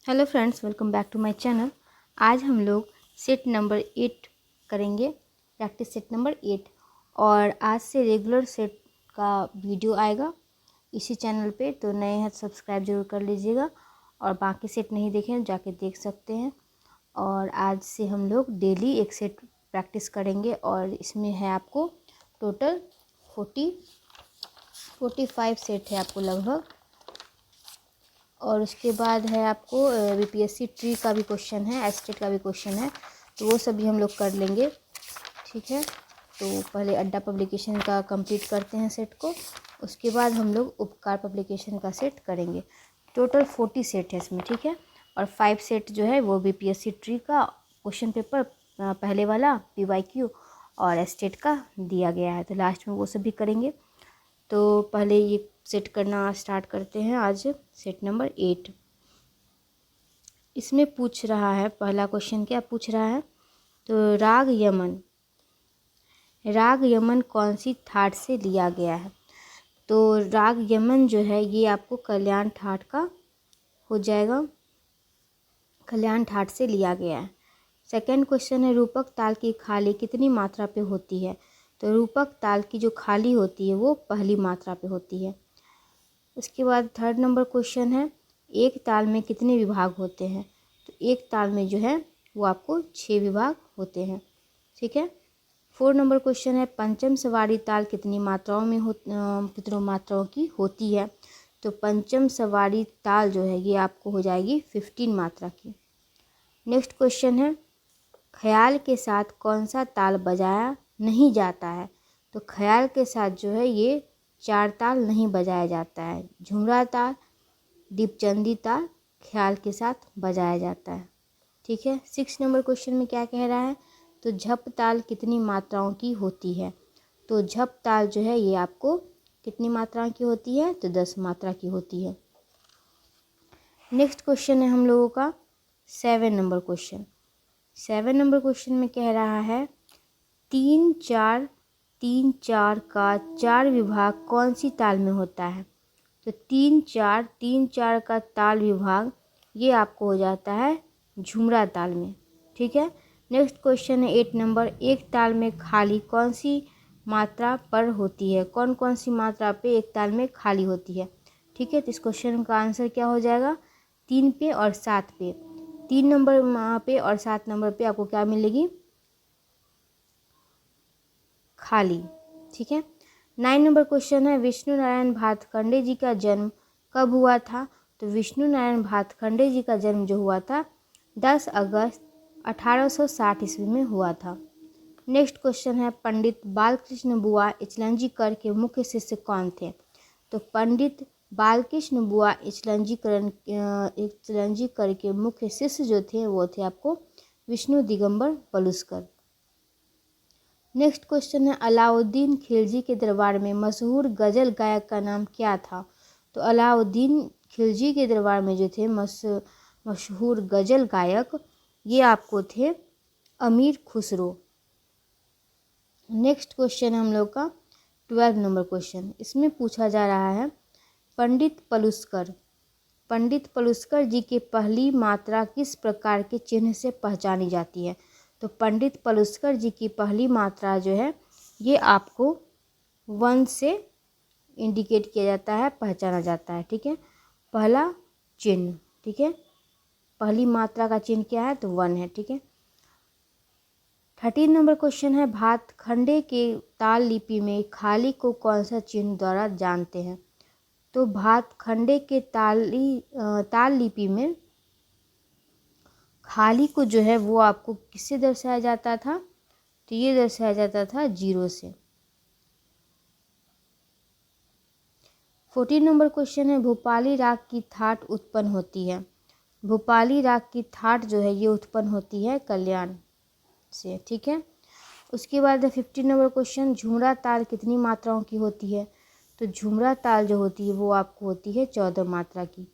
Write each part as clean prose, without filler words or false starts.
Hello friends, welcome back to my channel. आज हम लोग सेट नंबर 8 करेंगे, प्रैक्टिस सेट नंबर 8। और आज से रेगुलर सेट का वीडियो आएगा इसी चैनल पे, तो नए हैं सब्सक्राइब जरूर कर लीजिएगा। और बाकी सेट नहीं देखें जाके देख सकते हैं। और आज से हम लोग डेली एक सेट प्रैक्टिस करेंगे और इसमें है आपको टोटल 45 सेट है आपको लगभग। और उसके बाद है आपको बीपीएससी ट्री का भी क्वेश्चन है, एस्टेट का भी क्वेश्चन है, तो वो सभी हम लोग कर लेंगे। ठीक है, तो पहले अड्डा पब्लिकेशन का कंप्लीट करते हैं सेट को, उसके बाद हम लोग उपकार पब्लिकेशन का सेट करेंगे। टोटल 40 सेट है इसमें। ठीक है, और 5 सेट जो है वो बीपीएससी ट्री का क्वेश्चन पेपर पहले वाला पीवाईक्यू और एस्टेट का दिया गया है, तो लास्ट में वो सभी करेंगे। तो पहले ये सेट करना स्टार्ट करते हैं। आज सेट नंबर 8 इसमें पूछ रहा है, पहला क्वेश्चन क्या पूछ रहा है, तो राग यमन कौन सी ठाट से लिया गया है। तो राग यमन जो है ये आपको कल्याण ठाट का हो जाएगा, कल्याण ठाट से लिया गया है। सेकंड क्वेश्चन है, रूपक ताल की खाली कितनी मात्रा पे होती है। तो रूपक ताल की जो खाली होती है वो पहली मात्रा पे होती है। उसके बाद थर्ड नंबर क्वेश्चन है, एक ताल में कितने विभाग होते हैं। तो एक ताल में जो है वो आपको 6 विभाग होते हैं। ठीक है, 4 नंबर क्वेश्चन है, पंचम सवारी ताल कितनी मात्राओं की होती है। तो पंचम सवारी ताल जो है ये आपको हो जाएगी 15 मात्रा की। नेक्स्ट क्वेश्चन है, ख्याल के साथ कौन सा ताल बजाया नहीं जाता है। तो ख्याल के साथ जो है ये 4 ताल नहीं बजाया जाता है, झुमरा ताल, दीपचंदी ताल ख्याल के साथ बजाया जाता है। ठीक है, 6 नंबर क्वेश्चन में क्या कह रहा है, तो झप ताल कितनी मात्राओं की होती है। तो झप ताल जो है ये आपको कितनी मात्राओं की होती है, तो 10 मात्रा की होती है। नेक्स्ट क्वेश्चन है हम लोगों का 7 नंबर क्वेश्चन। 7 नंबर क्वेश्चन में कह रहा है, 3-4-3-4 का 4 विभाग कौन सी ताल में होता है। तो 3-4-3-4 का ताल विभाग ये आपको हो जाता है झुमरा ताल में। ठीक है, नेक्स्ट क्वेश्चन है 8 नंबर, एक ताल में खाली कौन सी मात्रा पर होती है। कौन कौन सी मात्रा पे एक ताल में खाली होती है। ठीक है, तो इस क्वेश्चन का आंसर क्या हो जाएगा, 3 पे और 7 पे। 3 नंबर पे और 7 नंबर पे आपको क्या मिलेगी, खाली। ठीक है, 9 नंबर क्वेश्चन है, विष्णु नारायण भातखंडे जी का जन्म कब हुआ था। तो विष्णु नारायण भातखंडे जी का जन्म जो हुआ था 10 अगस्त 1860 ईस्वी में हुआ था। नेक्स्ट क्वेश्चन है, पंडित बालकृष्ण बुआ इचलंजीकर के मुख्य शिष्य कौन थे। तो पंडित बालकृष्ण बुआ इचलंजीकर के मुख्य शिष्य जो थे वो थे आपको विष्णु दिगंबर पलुस्कर। नेक्स्ट क्वेश्चन है, अलाउद्दीन खिलजी के दरबार में मशहूर गज़ल गायक का नाम क्या था। तो अलाउद्दीन खिलजी के दरबार में जो थे मशहूर गज़ल गायक ये आपको थे अमीर खुसरो। नेक्स्ट क्वेश्चन है हम लोग का 12 नंबर क्वेश्चन। इसमें पूछा जा रहा है, पंडित पलुस्कर जी की पहली मात्रा किस प्रकार के चिन्ह से पहचानी जाती है। तो पंडित पलुस्कर जी की पहली मात्रा जो है ये आपको 1 से इंडिकेट किया जाता है, पहचाना जाता है। ठीक है, पहला चिन्ह। ठीक है, पहली मात्रा का चिन्ह क्या है, तो 1 है। ठीक है, 13 नंबर क्वेश्चन है, भातखंडे के ताल लिपि में खाली को कौन सा चिन्ह द्वारा जानते हैं। तो भातखंडे के ताल लिपि में खाली को जो है वो आपको किससे दर्शाया जाता था, तो ये दर्शाया जाता था 0 से। 14 नंबर क्वेश्चन है, भोपाली राग की ठाट उत्पन्न होती है। भोपाली राग की ठाट जो है ये उत्पन्न होती है कल्याण से। ठीक है, उसके बाद 15 नंबर क्वेश्चन, झुमरा ताल कितनी मात्राओं की होती है। तो झुमरा ताल जो होती है वो आपको होती है 14 मात्रा की।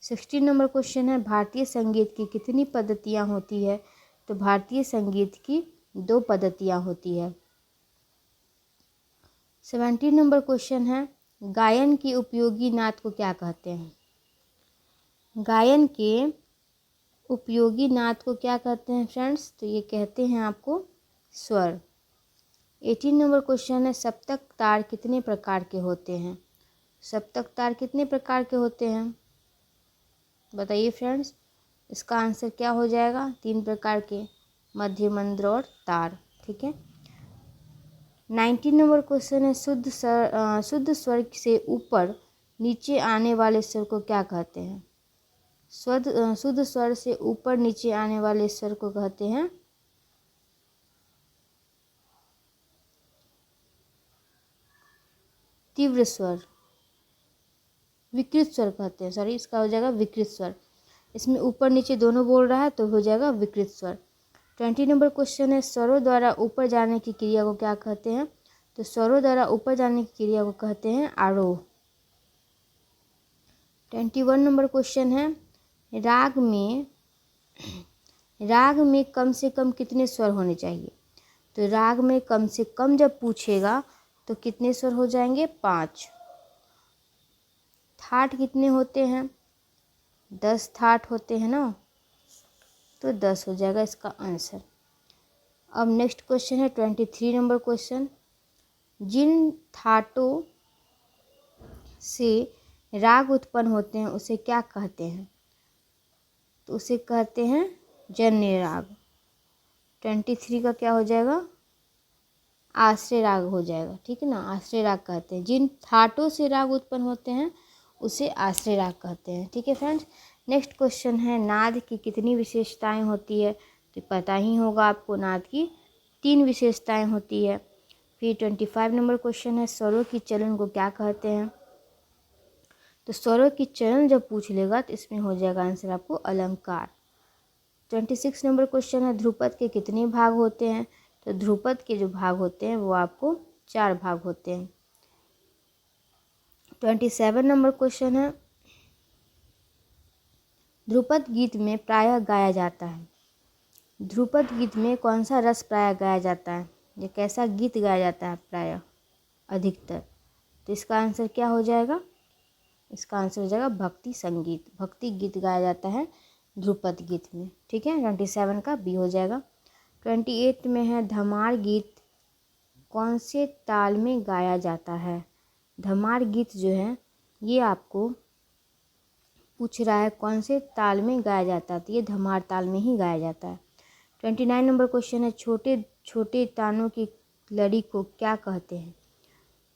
16 नंबर क्वेश्चन है, भारतीय संगीत की कितनी पद्धतियाँ होती है। तो भारतीय संगीत की 2 पद्धतियाँ होती है। 17 नंबर क्वेश्चन है, गायन की उपयोगी नाद को क्या कहते हैं। गायन के उपयोगी नाद को क्या कहते हैं फ्रेंड्स? तो ये कहते हैं आपको स्वर। 18 नंबर क्वेश्चन है, सप्तक तार कितने प्रकार के होते हैं? सप्तक तार कितने प्रकार के होते हैं बताइए फ्रेंड्स? इसका आंसर क्या हो जाएगा? 3 प्रकार के, मध्यमंद्र और तार। ठीक है। 19 नंबर क्वेश्चन है, शुद्ध स्वर से ऊपर नीचे आने वाले स्वर को क्या कहते हैं? शुद्ध स्वर से ऊपर नीचे आने वाले स्वर को कहते हैं तीव्र स्वर, विकृत स्वर कहते हैं। सॉरी, इसका हो जाएगा विकृत स्वर। इसमें ऊपर नीचे दोनों बोल रहा है तो हो जाएगा विकृत स्वर। 20 नंबर क्वेश्चन है, स्वरों द्वारा ऊपर जाने की क्रिया को क्या कहते हैं? तो स्वरों द्वारा ऊपर जाने की क्रिया को कहते हैं आरोह। 21 नंबर क्वेश्चन है, राग में कम से कम कितने स्वर होने चाहिए? तो राग में कम से कम जब पूछेगा तो कितने स्वर हो जाएंगे? 5। थाट कितने होते हैं? 10 थाट होते हैं ना, तो 10 हो जाएगा इसका आंसर। अब नेक्स्ट क्वेश्चन है 23 नंबर क्वेश्चन, जिन थाटों से राग उत्पन्न होते हैं उसे क्या कहते हैं? तो उसे कहते हैं जन्य राग। 23 का क्या हो जाएगा? आश्रय राग हो जाएगा। ठीक है ना, आश्रय राग कहते हैं। जिन थाटों से राग उत्पन्न होते हैं उसे आश्रय राग कहते हैं। ठीक है फ्रेंड्स। नेक्स्ट क्वेश्चन है, नाद की कितनी विशेषताएं होती है? तो पता ही होगा आपको, नाद की 3 विशेषताएं होती है। फिर 25 नंबर क्वेश्चन है, स्वरों की चलन को क्या कहते हैं? तो स्वरों की चलन जब पूछ लेगा तो इसमें हो जाएगा आंसर आपको अलंकार। 26 नंबर क्वेश्चन है, ध्रुपद के कितने भाग होते हैं? तो ध्रुपद के जो भाग होते हैं वो आपको 4 भाग होते हैं। 27 नंबर क्वेश्चन है, ध्रुपद गीत में प्रायः गाया जाता है। ध्रुपद गीत में कौन सा रस प्रायः गाया जाता है? ये कैसा गीत गाया जाता है प्रायः, अधिकतर? तो इसका आंसर क्या हो जाएगा? इसका आंसर हो जाएगा भक्ति संगीत। भक्ति गीत गाया जाता है ध्रुपद गीत में। ठीक है, 27 का बी हो जाएगा। 28 में है, धमार गीत कौन से ताल में गाया जाता है? धमार गीत जो है ये आपको पूछ रहा है कौन से ताल में गाया जाता है, तो ये धमार ताल में ही गाया जाता है। 29 नंबर क्वेश्चन है, छोटे छोटे तानों की लड़ी को क्या कहते हैं?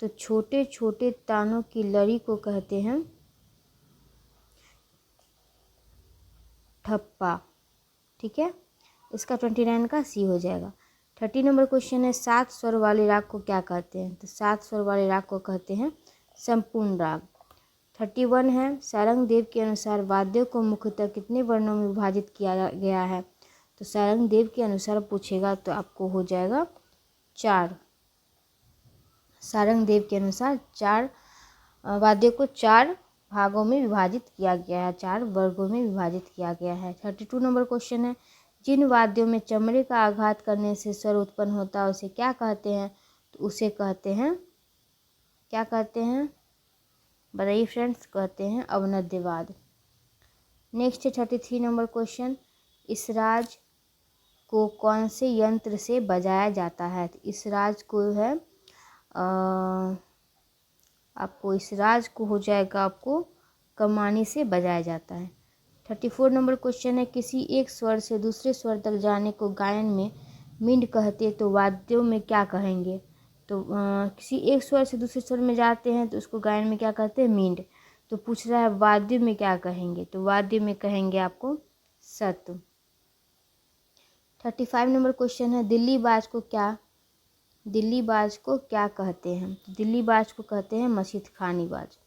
तो छोटे छोटे तानों की लड़ी को कहते हैं ठप्पा। ठीक है, इसका 29 का सी हो जाएगा। 30 नंबर क्वेश्चन है, 7 स्वर वाले राग को क्या कहते हैं? तो 7 स्वर वाले राग को कहते हैं संपूर्ण राग। 31 है, सारंग देव के अनुसार वाद्यों को मुख्यतः कितने वर्णों में विभाजित किया गया है? तो सारंग देव के अनुसार पूछेगा तो आपको हो जाएगा 4। सारंग देव के अनुसार 4 वाद्यों को 4 भागों में विभाजित किया गया है, 4 वर्गों में विभाजित किया गया है। 32 नंबर क्वेश्चन है, जिन वाद्यों में चमड़े का आघात करने से स्वर उत्पन्न होता है उसे क्या कहते हैं? तो उसे कहते हैं, क्या कहते हैं बताइए फ्रेंड्स? कहते हैं अवनद्यवाद। नेक्स्ट है 33 नंबर क्वेश्चन, इसराज को कौन से यंत्र से बजाया जाता है? तो इसराज को है आपको इसराज को हो जाएगा आपको कमानी से बजाया जाता है। 34 नंबर क्वेश्चन है, किसी एक स्वर से दूसरे स्वर तक जाने को गायन में मिंड कहते तो वाद्यों में क्या कहेंगे? तो किसी एक स्वर से दूसरे स्वर में जाते हैं तो उसको गायन में क्या कहते हैं? मिंड। तो पूछ रहा है वाद्य में क्या कहेंगे? तो वाद्य में कहेंगे आपको सत। 35 नंबर क्वेश्चन है, दिल्ली बाज को क्या कहते हैं? दिल्ली बाज को कहते हैं मशीद खानी बाज,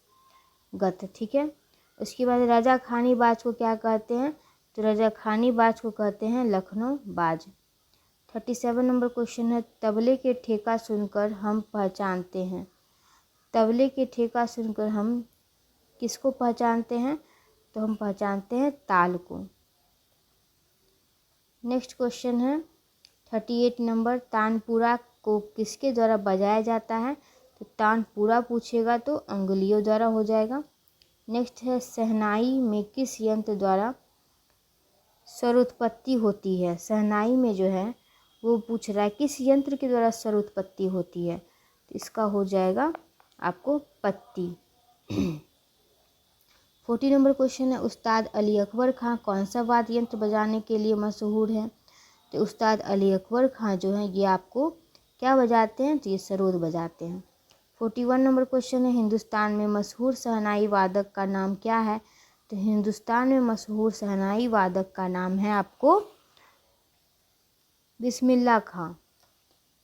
गत। ठीक है, उसके बाद राजा खानी बाज को क्या कहते हैं? तो राजा खानी बाज को कहते हैं लखनऊ बाज। 37 नंबर क्वेश्चन है, तबले के ठेका सुनकर हम पहचानते हैं। तबले के ठेका सुनकर हम किसको पहचानते हैं? तो हम पहचानते हैं ताल को। नेक्स्ट क्वेश्चन है 38 नंबर, तानपुरा को किसके द्वारा बजाया जाता है? तो तानपुरा पूछेगा तो अंगुलियों द्वारा हो जाएगा। नेक्स्ट है, शहनाई में किस यंत्र द्वारा स्वरोत्पत्ति होती है? शहनाई में जो है वो पूछ रहा है किस यंत्र के द्वारा स्वरोत्पत्ति होती है, तो इसका हो जाएगा आपको पत्ती। 40 नंबर क्वेश्चन है, उस्ताद अली अकबर खां कौन सा वाद्य यंत्र बजाने के लिए मशहूर है? तो उस्ताद अली अकबर खां जो है ये आपको क्या बजाते हैं, तो ये सरोद बजाते हैं। 41 नंबर क्वेश्चन है, हिंदुस्तान में मशहूर शहनाई वादक का नाम क्या है? तो हिंदुस्तान में मशहूर शहनाई वादक का नाम है आपको बिस्मिल्लाह खां,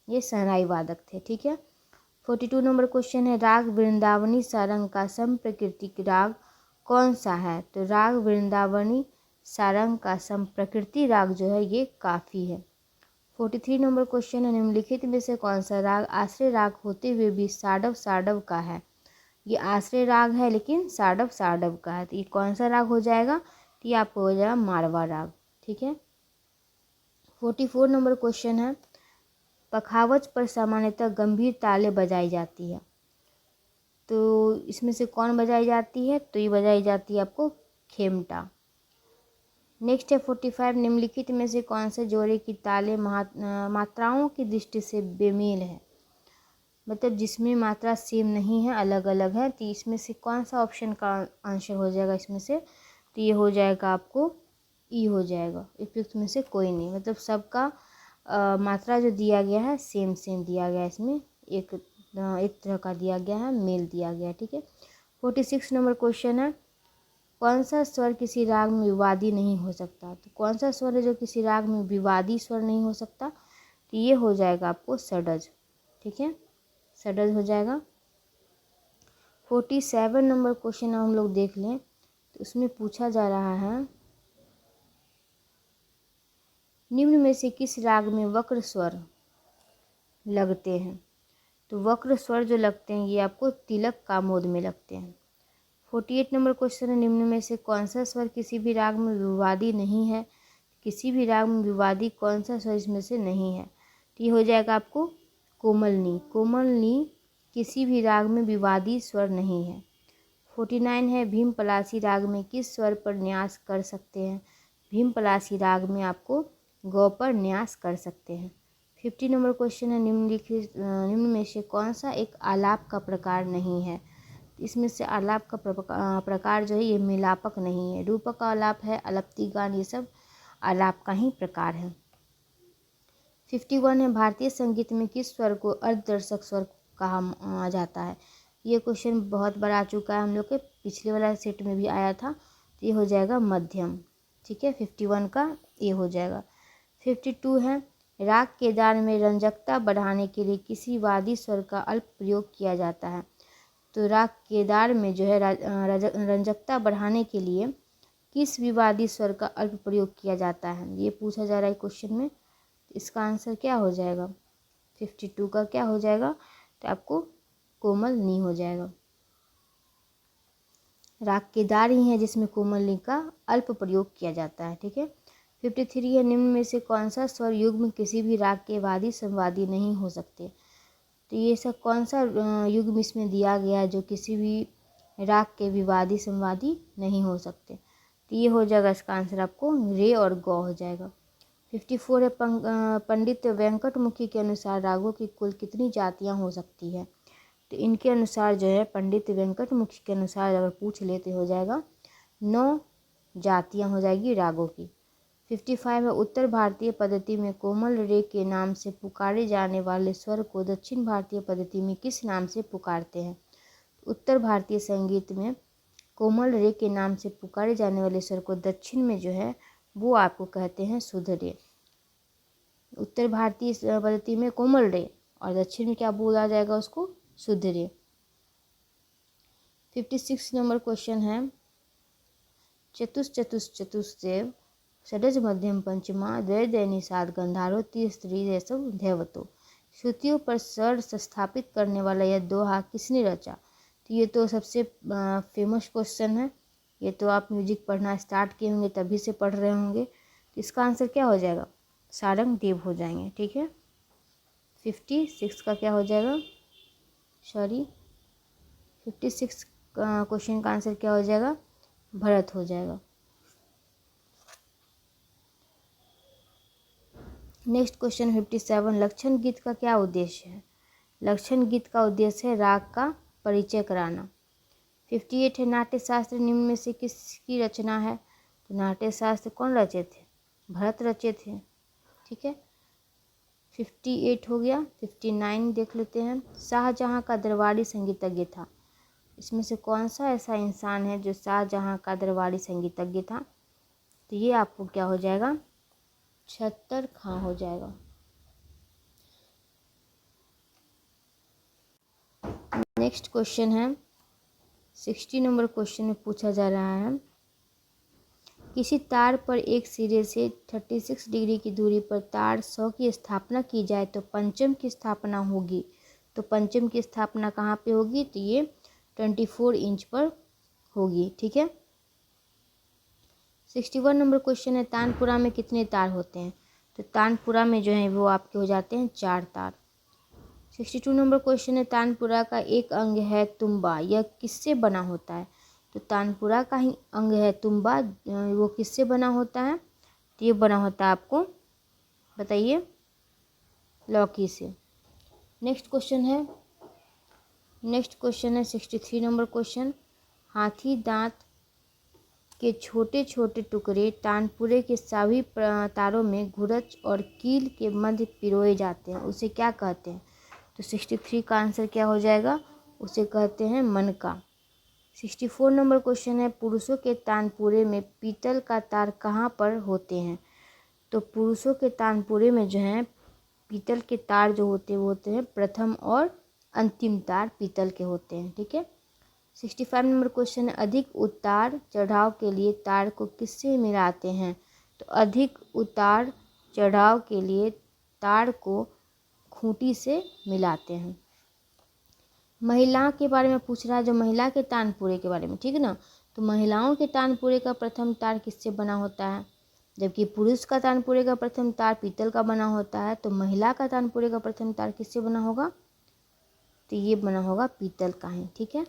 ये शहनाई वादक थे। ठीक है। 42 नंबर क्वेश्चन है, राग वृंदावनी सारंग का समप्रकृति राग कौन सा है? तो राग वृंदावनी सारंग का समप्रकृति राग जो है ये काफ़ी है। 43 नंबर क्वेश्चन है, निम्नलिखित में से कौन सा राग आश्रय राग होते हुए भी साडव साडव का है? ये आश्रय राग है लेकिन साडव साडव का है, तो ये कौन सा राग हो जाएगा? तो ये आपको हो जाएगा मारवा राग। ठीक है। 44 नंबर क्वेश्चन है, पखावज पर सामान्यतः गंभीर ताले बजाई जाती है, तो इसमें से कौन बजाई जाती है? तो ये बजाई जाती है आपको खेमटा। नेक्स्ट है 45, निम्नलिखित में से कौन से जोड़े की ताले मात्राओं की दृष्टि से बेमेल है? मतलब जिसमें मात्रा सेम नहीं है, अलग अलग है, तो इसमें से कौन सा ऑप्शन का आंसर हो जाएगा इसमें से? तो ये हो जाएगा आपको ई हो जाएगा, उपयुक्त में से कोई नहीं। मतलब सबका मात्रा जो दिया गया है सेम सेम दिया गया है, इसमें एक तरह का दिया गया है, मेल दिया गया है। ठीक है। 46 नंबर क्वेश्चन है, कौन सा स्वर किसी राग में विवादी नहीं हो सकता? तो कौन सा स्वर है जो किसी राग में विवादी स्वर नहीं हो सकता? तो ये हो जाएगा आपको षडज। ठीक है, षडज हो जाएगा। 47 नंबर क्वेश्चन हम लोग देख लें, तो उसमें पूछा जा रहा है, निम्न में से किस राग में वक्र स्वर लगते हैं? तो वक्र स्वर जो लगते हैं ये आपको तिलक कामोद में लगते हैं। 48 नंबर क्वेश्चन है, निम्न में से कौन सा स्वर किसी भी राग में विवादी नहीं है? किसी भी राग में विवादी कौन सा स्वर इसमें से नहीं है? तो ये हो जाएगा आपको कोमल नी। कोमल नी किसी भी राग में विवादी स्वर नहीं है। 49 है, भीम पलासी राग में किस स्वर पर न्यास कर सकते हैं? भीम पलासी राग में आपको गौ पर न्यास कर सकते हैं। 50 नंबर क्वेश्चन है, निम्न में से कौन सा एक आलाप का प्रकार नहीं है? इसमें से आलाप का प्रकार जो है ये मिलापक नहीं है। रूपक आलाप है, अलप्ति गान, ये सब आलाप का ही प्रकार है। 51 है, भारतीय संगीत में किस स्वर को अर्धदर्शक स्वर कहा जाता है? ये क्वेश्चन बहुत बार आ चुका है, हम लोग के पिछले वाला सेट में भी आया था, तो ये हो जाएगा मध्यम। ठीक है, 51 का ये हो जाएगा। 52 है, राग केदार में रंजकता बढ़ाने के लिए किसी वादी स्वर का अल्प प्रयोग किया जाता है? तो राग केदार में जो है रंजकता बढ़ाने के लिए किस विवादी स्वर का अल्प प्रयोग किया जाता है, ये पूछा जा रहा है क्वेश्चन में। इसका आंसर क्या हो जाएगा? 52 का क्या हो जाएगा? तो आपको कोमल नी हो जाएगा। राग केदार ही है जिसमें कोमल नी का अल्प प्रयोग किया जाता है। ठीक है। 53 है, निम्न में से कौन सा स्वर युग्म किसी भी राग के वादी संवादी नहीं हो सकते? तो ये सब कौन सा युग्म इसमें दिया गया है जो किसी भी राग के विवादी संवादी नहीं हो सकते? तो ये हो जाएगा इसका आंसर आपको रे और गौ हो जाएगा। 54 है, पंडित वेंकटमुखी के अनुसार रागों की कुल कितनी जातियां हो सकती है? तो इनके अनुसार जो है पंडित वेंकटमुखी के अनुसार अगर पूछ लेते हो जाएगा 9 जातियां हो जाएगी रागों की। 55 है, उत्तर भारतीय पद्धति में कोमल रे के नाम से पुकारे जाने वाले स्वर को दक्षिण भारतीय पद्धति में किस नाम से पुकारते हैं? उत्तर भारतीय संगीत में कोमल रे के नाम से पुकारे जाने वाले स्वर को दक्षिण में जो है वो आपको कहते हैं शुद्ध रे। उत्तर भारतीय पद्धति में कोमल रे और दक्षिण में क्या बोला जाएगा उसको? शुद्ध रे। 56 नंबर क्वेश्चन है, चतुश्चतुश्चतुस्देव षडज मध्यम पंचमा द्वय निषाद गंधारो तीस्त्री रेशव धैवतो। श्रुतियों पर स्वर स्थापित करने वाला यह दोहा किसने रचा? तो ये तो सबसे फेमस क्वेश्चन है, ये तो आप म्यूजिक पढ़ना स्टार्ट किए होंगे तभी से पढ़ रहे होंगे। तो इसका आंसर क्या हो जाएगा? सारंग देव हो जाएंगे। ठीक है। 56 का क्या हो जाएगा? 56 क्वेश्चन का आंसर क्या हो जाएगा? भरत हो जाएगा। नेक्स्ट क्वेश्चन 57, लक्षण गीत का क्या उद्देश्य है? लक्षण गीत का उद्देश्य है राग का परिचय कराना। 58 है, नाट्य शास्त्र निम्न में से किसकी रचना है? तो नाट्य शास्त्र कौन रचे थे? भरत रचे थे। ठीक है, 58 हो गया। 59 देख लेते हैं, शाहजहाँ का दरबारी संगीतज्ञ था। इसमें से कौन सा ऐसा इंसान है जो शाहजहाँ का दरबारी संगीतज्ञ था? तो ये आपको क्या हो जाएगा? छत्तर खां हो जाएगा। नेक्स्ट क्वेश्चन है 60 नंबर क्वेश्चन में पूछा जा रहा है, किसी तार पर एक सिरे से 36 डिग्री की दूरी पर तार 100 की स्थापना की जाए तो पंचम की स्थापना होगी। तो पंचम की स्थापना कहाँ पे होगी? तो ये 24 इंच पर होगी। ठीक है, 61 नंबर क्वेश्चन है, तानपुरा में कितने तार होते हैं? तो तानपुरा में जो है वो आपके हो जाते हैं 4 तार। 62 नंबर क्वेश्चन है, तानपुरा का एक अंग है तुम्बा, यह किससे बना होता है? तो तानपुरा का ही अंग है तुम्बा, वो किससे बना होता है? तो ये बना होता है, आपको बताइए, लौकी से। नेक्स्ट क्वेश्चन है 63 नंबर क्वेश्चन, हाथी दांत के छोटे छोटे टुकड़े तानपुरे के सभी तारों में घुरच और कील के मध्य पिरोए जाते हैं, उसे क्या कहते हैं? तो 63 का आंसर क्या हो जाएगा? उसे कहते हैं मनका। 64 नंबर क्वेश्चन है, पुरुषों के तानपुरे में पीतल का तार कहाँ पर होते हैं? तो पुरुषों के तानपुरे में जो है पीतल के तार जो होते हैं वो होते हैं प्रथम और अंतिम तार पीतल के होते हैं। ठीक है, 65 नंबर क्वेश्चन है, अधिक उतार चढ़ाव के लिए तार को किससे मिलाते हैं? तो अधिक उतार चढ़ाव के लिए तार को खूंटी से मिलाते हैं। महिला के बारे में पूछ रहा है, जो महिला के तानपुरे के बारे में, ठीक है ना। तो महिलाओं के तानपुरे का प्रथम तार किससे बना होता है? जबकि पुरुष का तानपुरे का प्रथम तार पीतल का बना होता है, तो महिला का तानपुरे का प्रथम तार किससे बना होगा? तो ये बना होगा पीतल का ही। ठीक है,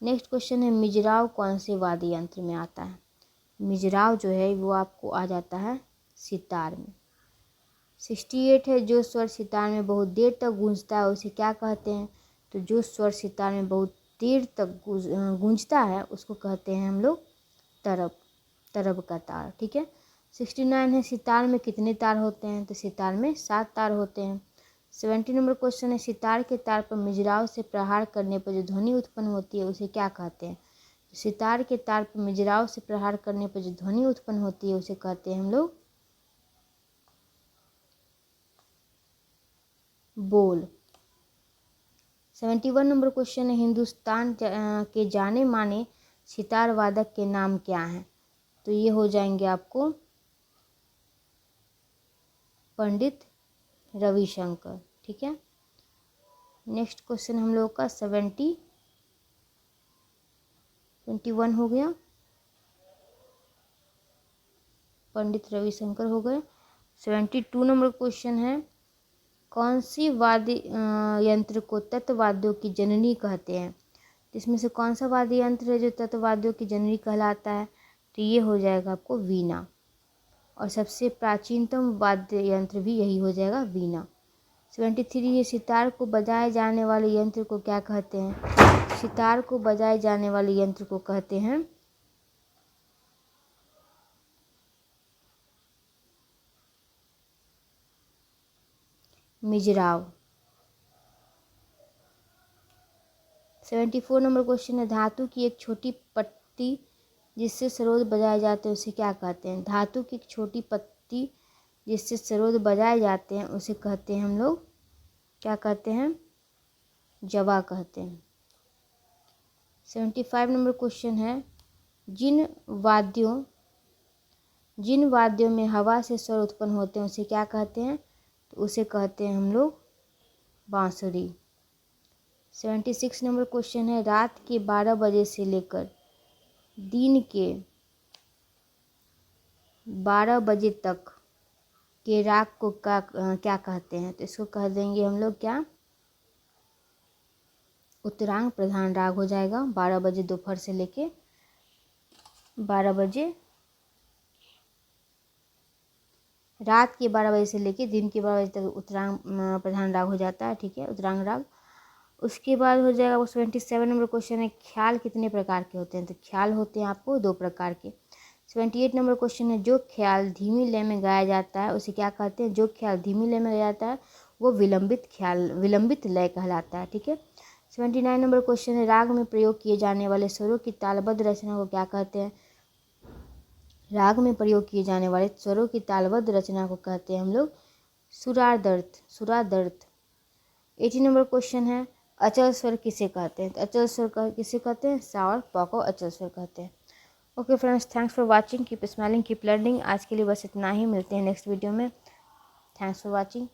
नेक्स्ट क्वेश्चन है, मिजराव कौन से वाद्य यंत्र में आता है? मिजराव जो है वो आपको आ जाता है सितार में। 68 है, जो स्वर सितार में बहुत देर तक गूंजता है उसे क्या कहते हैं? तो जो स्वर सितार में बहुत देर तक गूंजता है उसको कहते हैं हम लोग तरब, तरब का तार। ठीक है, 69 है, सितार में कितने तार होते हैं? तो सितार में 7 तार होते हैं। 70 नंबर क्वेश्चन है, सितार के तार पर मिजराव से प्रहार करने पर जो ध्वनि उत्पन्न होती है उसे क्या कहते हैं? तो सितार के तार पर मिजराव से प्रहार करने पर जो ध्वनि उत्पन्न होती है उसे कहते हैं हम लोग बोल। 71 नंबर क्वेश्चन है, हिंदुस्तान के जाने माने सितार वादक के नाम क्या हैं? तो ये हो जाएंगे आपको पंडित रविशंकर। ठीक है, नेक्स्ट क्वेश्चन हम लोग का 21 हो गया, पंडित रविशंकर हो गए। 72 नंबर क्वेश्चन है, कौन सी वाद्य यंत्र को तत्वाद्यों की जननी कहते हैं? तो इसमें से कौन सा वाद्य यंत्र है जो तत्वाद्यों की जननी कहलाता है? तो ये हो जाएगा आपको वीणा, और सबसे प्राचीनतम वाद्य यंत्र भी यही हो जाएगा, वीणा। 73 ये सितार को बजाए जाने वाले यंत्र को क्या कहते हैं? सितार को बजाए जाने वाले यंत्र को कहते हैं मिजराव। 74 नंबर क्वेश्चन है, धातु की एक छोटी पत्ती जिससे सरोद बजाए जाते हैं उसे क्या कहते हैं? धातु की एक छोटी पत्ती जिससे सरोद बजाए जाते हैं उसे कहते हैं हम लोग क्या कहते हैं? जवा कहते हैं। 75 नंबर क्वेश्चन है, जिन वाद्यों में हवा से स्वर उत्पन्न होते हैं उसे क्या कहते हैं? तो उसे कहते हैं हम लोग बांसुरी। 76 नंबर क्वेश्चन है, रात के 12 बजे से लेकर दिन के 12 बजे तक के राग को क्या कहते हैं? तो इसको कह देंगे हम लोग क्या? उत्तरांग प्रधान राग हो जाएगा। 12 बजे दोपहर से लेके 12 बजे रात के 12 बजे से लेकर दिन के 12 बजे तक उत्तरांग प्रधान राग हो जाता है, ठीक है, उत्तरांग राग। उसके बाद हो जाएगा वो 77 नंबर क्वेश्चन है, ख्याल कितने प्रकार के होते हैं? तो ख्याल होते हैं आपको 2 प्रकार के। 78 नंबर क्वेश्चन है, जो ख्याल धीमी लय में गाया जाता है उसे क्या कहते हैं? जो ख्याल धीमी लय में गाया जाता है वो विलंबित लय कहलाता है, ठीक है। 79 नंबर क्वेश्चन है, राग में प्रयोग किए जाने वाले स्वरों की तालबद्ध रचना को क्या कहते हैं? राग में प्रयोग किए जाने वाले स्वरों की तालबद्ध रचना को कहते हैं हम लोग सुरादर्थ। 80 नंबर क्वेश्चन है, अचल स्वर किसे कहते हैं? तो अचल स्वर किसे कहते हैं? सा और प को अचल स्वर कहते हैं। Okay friends, thanks for watching, keep smiling, keep learning. आज के लिए बस इतना ही, मिलते हैं नेक्स्ट वीडियो में। Thanks for watching.